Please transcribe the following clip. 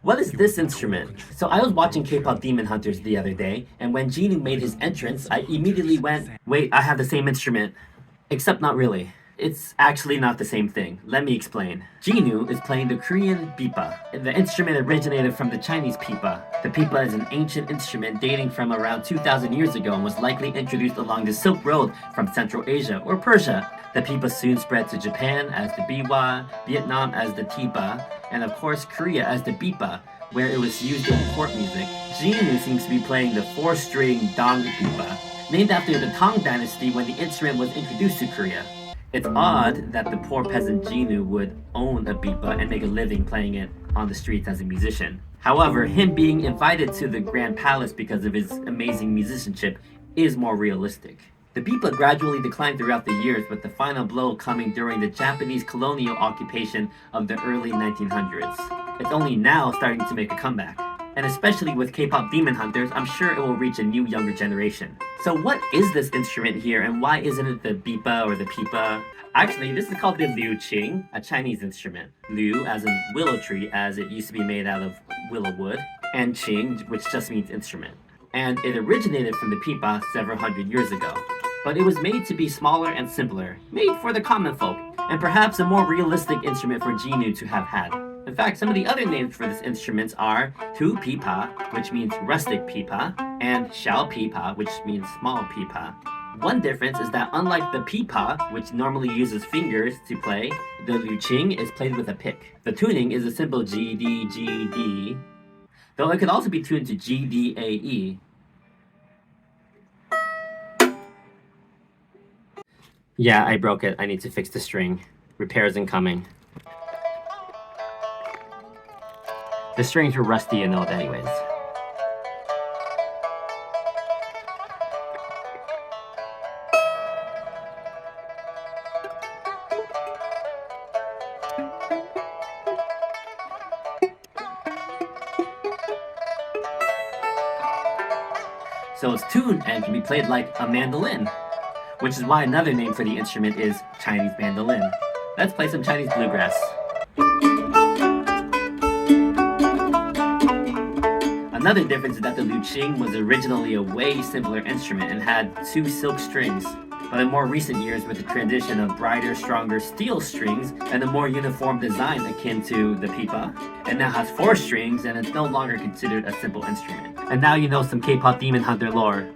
What is this instrument? So I was watching K-pop Demon Hunters the other day, and when Jinu made his entrance, I immediately went, wait, I have the same instrument. Except not really. It's actually not the same thing. Let me explain. Jinu is playing the Korean Bipa. The instrument originated from the Chinese Pipa. The Pipa is an ancient instrument dating from around 2,000 years ago and was likely introduced along the Silk Road from Central Asia or Persia. The Pipa soon spread to Japan as the biwa, Vietnam as the tipa, and of course Korea as the bipa, where it was used in court music. Jinu seems to be playing the 4-string dong bipa, named after the Tang dynasty when the instrument was introduced to Korea. It's odd that the poor peasant Jinu would own a bipa and make a living playing it on the streets as a musician. However, him being invited to the Grand Palace because of his amazing musicianship is more realistic. The bipa gradually declined throughout the years, with the final blow coming during the Japanese colonial occupation of the early 1900s. It's only now starting to make a comeback. And especially with K-pop Demon Hunters, I'm sure it will reach a new younger generation. So what is this instrument here, and why isn't it the bipa or the pipa? Actually, this is called the Liuqin, a Chinese instrument. Liu as in willow tree, as it used to be made out of willow wood, and qing, which just means instrument. And it originated from the pipa several hundred years ago. But it was made to be smaller and simpler, made for the common folk, and perhaps a more realistic instrument for Jinu to have had. In fact, some of the other names for this instrument are Tu Pipa, which means rustic pipa, and Xiao Pipa, which means small pipa. One difference is that unlike the pipa, which normally uses fingers to play, the Liuqin is played with a pick. The tuning is a simple G, D, G, D, though it could also be tuned to G, D, A, E. Yeah, I broke it. I need to fix the string. Repairs incoming. The strings were rusty and old anyways. So it's tuned and can be played like a mandolin, which is why another name for the instrument is Chinese mandolin. Let's play some Chinese bluegrass. Another difference is that the Liuqin was originally a way simpler instrument and had 2 silk strings. But in more recent years, with the transition of brighter, stronger steel strings and a more uniform design akin to the pipa, it now has 4 strings and it's no longer considered a simple instrument. And now you know some K-pop Demon Hunter lore.